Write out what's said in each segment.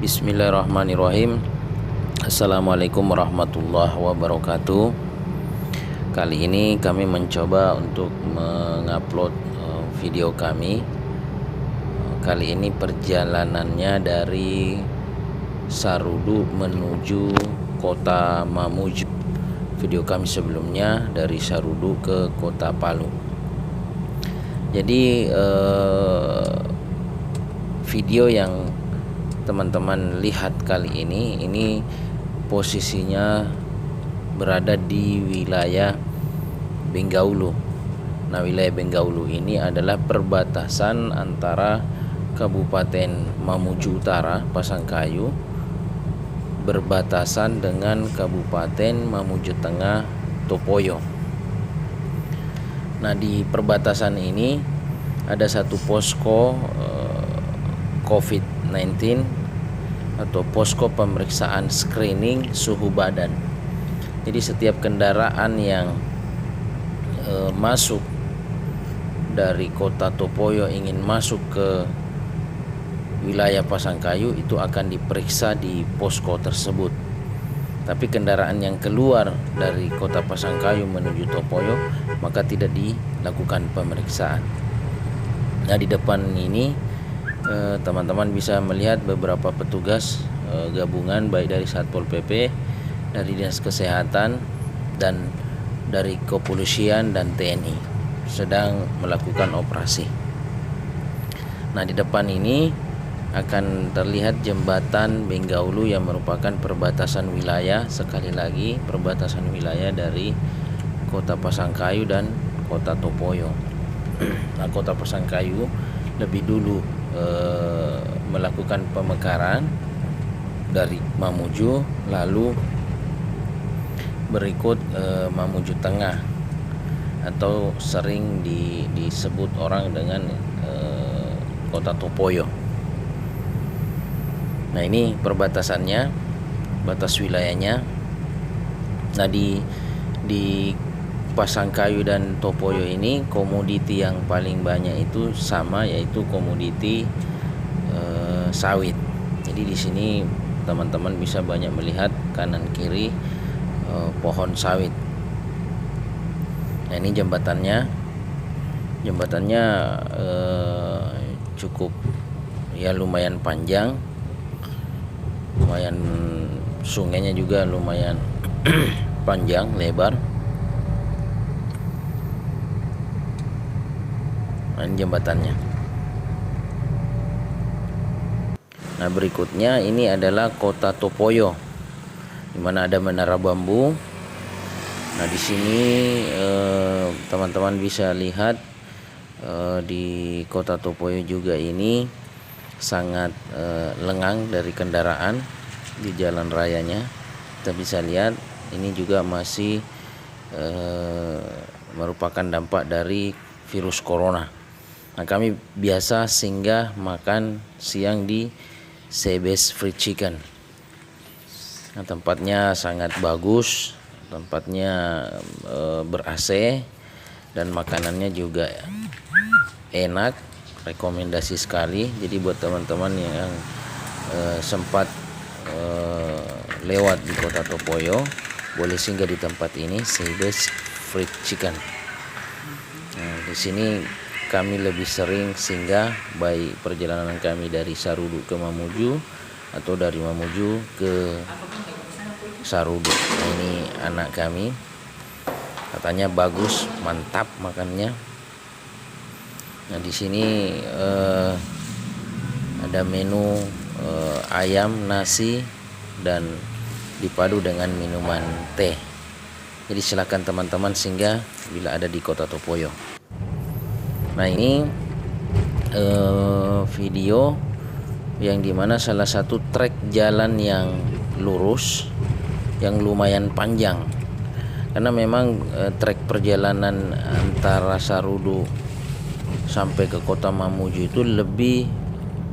Bismillahirrahmanirrahim. Assalamualaikum warahmatullahi wabarakatuh. Kali ini kami mencoba untuk mengupload video kami. Kali ini perjalanannya dari Sarudu menuju kota Mamuju. Video kami sebelumnya dari Sarudu ke kota Palu. Jadi video yang teman-teman lihat kali ini posisinya berada di wilayah Bengaulu. Nah, wilayah Bengaulu ini adalah perbatasan antara Kabupaten Mamuju Utara Pasangkayu berbatasan dengan Kabupaten Mamuju Tengah Topoyo. Nah, di perbatasan ini ada satu posko COVID-19 atau posko pemeriksaan screening suhu badan. Jadi setiap kendaraan yang masuk dari kota Topoyo ingin masuk ke wilayah Pasangkayu itu akan diperiksa di posko tersebut. Tapi kendaraan yang keluar dari kota Pasangkayu menuju Topoyo maka tidak dilakukan pemeriksaan. Nah, di depan ini teman-teman bisa melihat beberapa petugas gabungan baik dari Satpol PP, dari Dinas Kesehatan dan dari Kepolisian dan TNI sedang melakukan operasi. Nah, di depan ini akan terlihat jembatan Bengaulu yang merupakan perbatasan wilayah, sekali lagi perbatasan wilayah dari kota Pasangkayu dan kota Topoyo. Nah, kota Pasangkayu lebih dulu melakukan pemekaran dari Mamuju, lalu berikut Mamuju Tengah atau sering disebut orang dengan kota Topoyo. Nah, ini perbatasannya, batas wilayahnya. Nah, di Pasangkayu dan Topoyo ini komoditi yang paling banyak itu sama, yaitu komoditi sawit. Jadi di sini teman-teman bisa banyak melihat kanan kiri pohon sawit. Nah, ini jembatannya cukup ya lumayan panjang, lumayan, sungainya juga lumayan panjang lebar. Ini jembatannya. Nah, berikutnya ini adalah kota Topoyo, di mana ada menara bambu. Nah, di sini teman-teman bisa lihat di kota Topoyo juga ini sangat lengang dari kendaraan di jalan rayanya. Kita bisa lihat ini juga masih merupakan dampak dari virus corona. Nah, kami biasa singgah makan siang di Sebes Fried Chicken. Nah, tempatnya sangat bagus, tempatnya ber-AC dan makanannya juga enak, rekomendasi sekali. Jadi buat teman-teman yang sempat lewat di kota Topoyo, boleh singgah di tempat ini, Sebes Fried Chicken. Nah, di sini kami lebih sering singgah, baik perjalanan kami dari Sarudu ke Mamuju atau dari Mamuju ke Sarudu. Nah, ini anak kami, katanya bagus, mantap makannya. Nah, di sini ada menu ayam, nasi, dan dipadu dengan minuman teh. Jadi silakan teman-teman singgah bila ada di kota Topoyo. Nah, ini video yang dimana salah satu trek jalan yang lurus yang lumayan panjang, karena memang trek perjalanan antara Sarudu sampai ke kota Mamuju itu lebih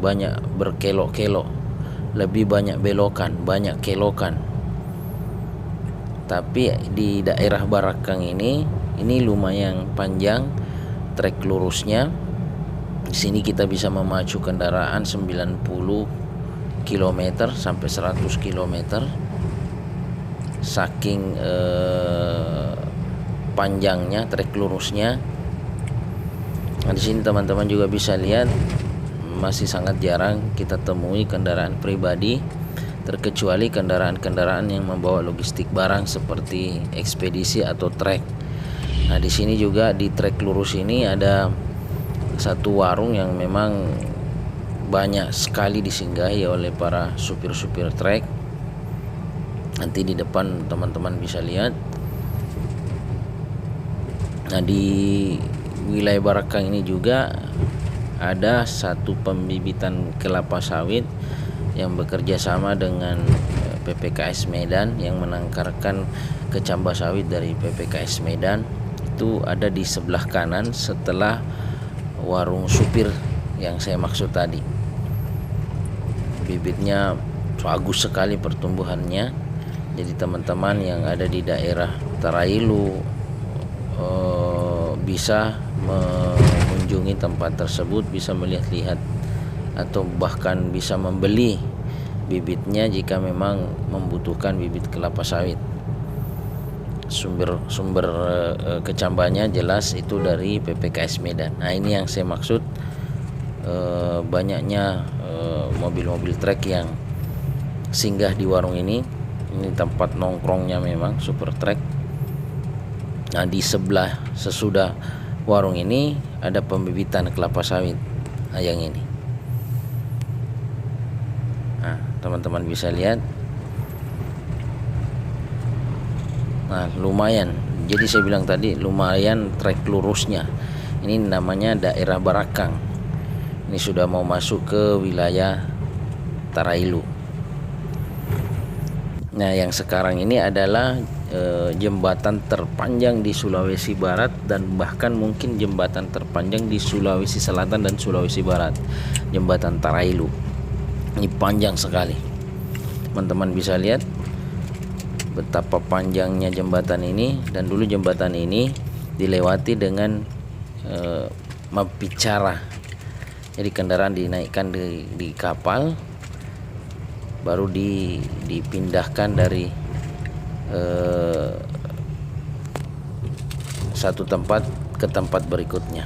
banyak berkelok-kelok, lebih banyak belokan, banyak kelokan. Tapi di daerah Barakang ini lumayan panjang trek lurusnya. Di sini kita bisa memacu kendaraan 90 km sampai 100 km, saking panjangnya trek lurusnya. Nah, di sini teman-teman juga bisa lihat masih sangat jarang kita temui kendaraan pribadi, terkecuali kendaraan-kendaraan yang membawa logistik barang seperti ekspedisi atau trek. Nah, di sini juga di trek lurus ini ada satu warung yang memang banyak sekali disinggahi oleh para supir-supir trek. Nanti di depan teman-teman bisa lihat. Nah, di wilayah Barakang ini juga ada satu pembibitan kelapa sawit yang bekerja sama dengan PPKS Medan yang menangkarkan kecambah sawit dari PPKS Medan. Itu ada di sebelah kanan setelah warung supir yang saya maksud tadi. Bibitnya bagus sekali pertumbuhannya. Jadi teman-teman yang ada di daerah Tarailu bisa mengunjungi tempat tersebut, bisa melihat-lihat atau bahkan bisa membeli bibitnya jika memang membutuhkan bibit kelapa sawit. Sumber kecambahnya jelas itu dari PPKS Medan. Nah, ini yang saya maksud, banyaknya mobil-mobil trek yang singgah di warung ini. Ini tempat nongkrongnya memang super trek. Nah, di sebelah sesudah warung ini ada pembibitan kelapa sawit. Nah, yang ini. Nah, teman-teman bisa lihat. Nah, lumayan. Jadi saya bilang tadi lumayan trek lurusnya. Ini namanya daerah Barakang. Ini sudah mau masuk ke wilayah Tarailu. Nah, yang sekarang ini adalah jembatan terpanjang di Sulawesi Barat dan bahkan mungkin jembatan terpanjang di Sulawesi Selatan dan Sulawesi Barat, jembatan Tarailu. Ini panjang sekali. Teman-teman bisa lihat betapa panjangnya jembatan ini, dan dulu jembatan ini dilewati dengan mapicara. Jadi kendaraan dinaikkan di kapal, baru dipindahkan dari satu tempat ke tempat berikutnya.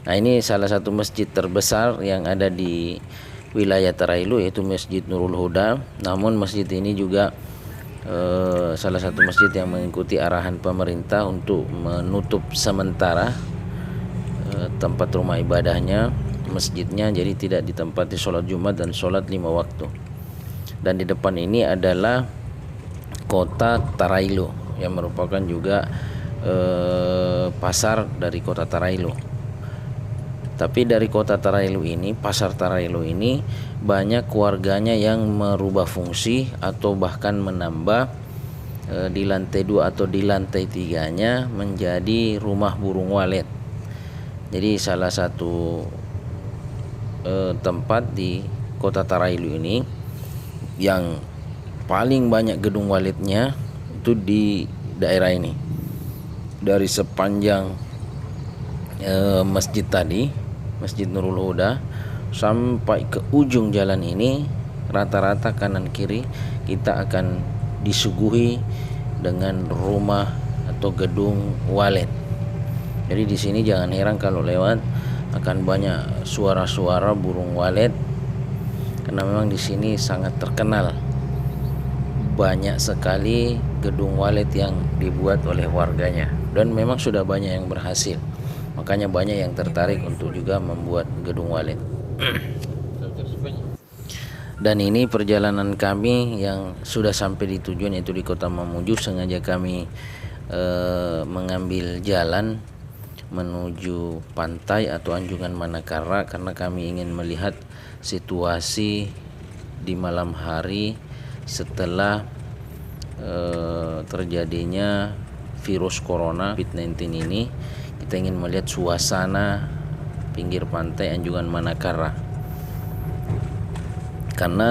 Nah, ini salah satu masjid terbesar yang ada di wilayah Tarailu, yaitu Masjid Nurul Huda. Namun masjid ini juga salah satu masjid yang mengikuti arahan pemerintah untuk menutup sementara tempat rumah ibadahnya, masjidnya, jadi tidak ditempati sholat Jumat dan sholat 5 waktu. Dan di depan ini adalah kota Tarailu yang merupakan juga pasar dari kota Tarailu. Tapi dari kota Tarailu ini, pasar Tarailu ini, banyak warganya yang merubah fungsi atau bahkan menambah di lantai 2 atau di lantai 3-nya menjadi rumah burung walet. Jadi salah satu tempat di kota Tarailu ini yang paling banyak gedung waletnya itu di daerah ini. Dari sepanjang masjid tadi, Masjid Nurul Huda, sampai ke ujung jalan ini, rata-rata kanan kiri kita akan disuguhi dengan rumah atau gedung walet. Jadi di sini jangan heran kalau lewat akan banyak suara-suara burung walet, karena memang di sini sangat terkenal. Banyak sekali gedung walet yang dibuat oleh warganya, dan memang sudah banyak yang berhasil. Makanya banyak yang tertarik untuk juga membuat gedung walet. Dan ini perjalanan kami yang sudah sampai di tujuan, yaitu di Kota Mamuju. Sengaja kami mengambil jalan menuju pantai atau Anjungan Manakara karena kami ingin melihat situasi di malam hari setelah terjadinya virus corona COVID-19 ini. Kita ingin melihat suasana pinggir pantai Anjungan Manakara, karena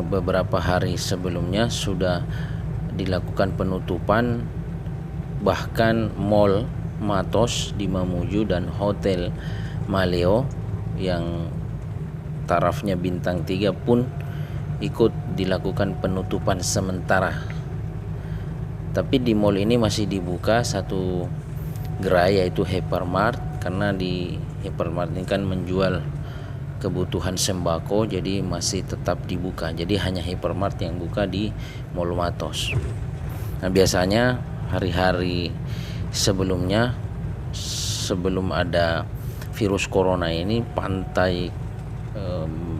beberapa hari sebelumnya sudah dilakukan penutupan, bahkan mall Matos di Mamuju dan Hotel Maleo yang tarafnya bintang 3 pun ikut dilakukan penutupan sementara. Tapi di mall ini masih dibuka satu gerai, yaitu Hypermart, karena di Hypermart ini kan menjual kebutuhan sembako, jadi masih tetap dibuka. Jadi hanya Hypermart yang buka di Mall Matos. Nah, biasanya hari-hari sebelumnya, sebelum ada virus corona ini, pantai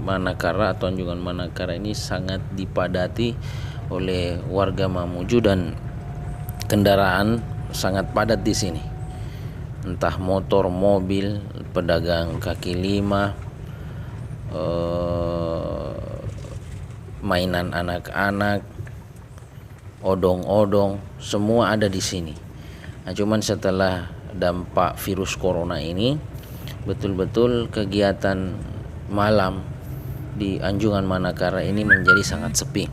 Manakara atau Anjungan Manakara ini sangat dipadati oleh warga Mamuju dan kendaraan sangat padat di sini. Entah motor, mobil, pedagang kaki lima, mainan anak-anak, odong-odong, semua ada di sini. Nah, cuman setelah dampak virus corona ini, betul-betul kegiatan malam di Anjungan Manakara ini menjadi sangat sepi.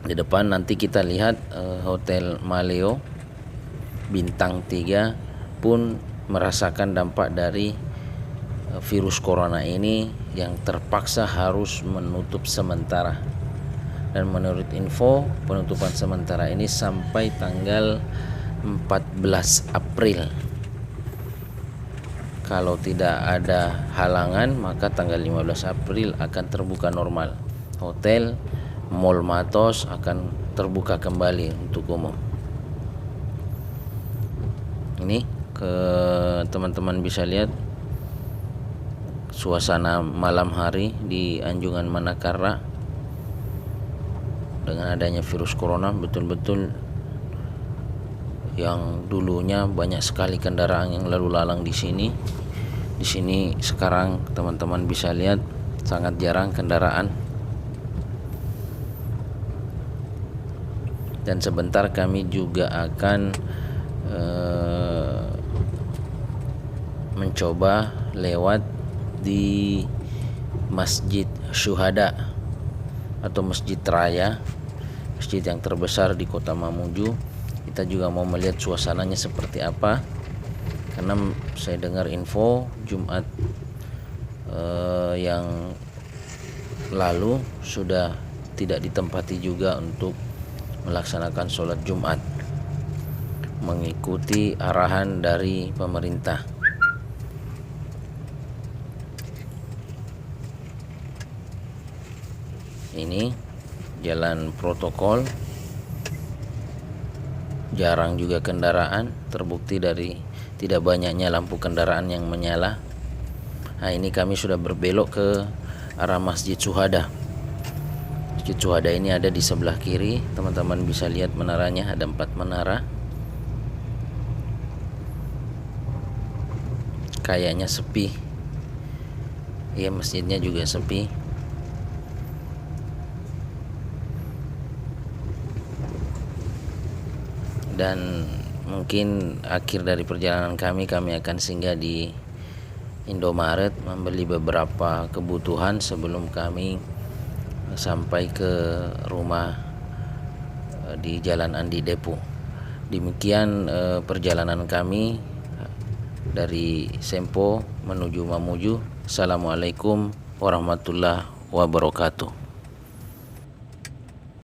Di depan nanti kita lihat Hotel Maleo bintang 3 pun merasakan dampak dari virus corona ini, yang terpaksa harus menutup sementara. Dan menurut info, penutupan sementara ini sampai tanggal 14 April. Kalau tidak ada halangan, maka tanggal 15 April akan terbuka normal. Hotel Mall Matos akan terbuka kembali untuk umum. Ini teman-teman bisa lihat suasana malam hari di Anjungan Manakara. Dengan adanya virus corona, betul-betul yang dulunya banyak sekali kendaraan yang lalu lalang di sini. Di sini sekarang teman-teman bisa lihat sangat jarang kendaraan. Dan sebentar kami juga akan mencoba lewat di Masjid Syuhada atau Masjid Raya, masjid yang terbesar di Kota Mamuju. Kita juga mau melihat suasananya seperti apa, karena saya dengar info Jumat yang lalu sudah tidak ditempati juga untuk melaksanakan sholat Jumat mengikuti arahan dari pemerintah. Ini jalan protokol, jarang juga kendaraan, terbukti dari tidak banyaknya lampu kendaraan yang menyala. Nah, ini kami sudah berbelok ke arah Masjid Syuhada. Masjid Syuhada ini ada di sebelah kiri, teman-teman bisa lihat menaranya, ada 4 menara. Kayaknya sepi. Ya, masjidnya juga sepi. Dan mungkin akhir dari perjalanan kami akan singgah di Indomaret membeli beberapa kebutuhan sebelum kami sampai ke rumah di Jalan Andi Depo. Demikian perjalanan kami dari Sempo menuju Mamuju. Assalamualaikum warahmatullahi wabarakatuh.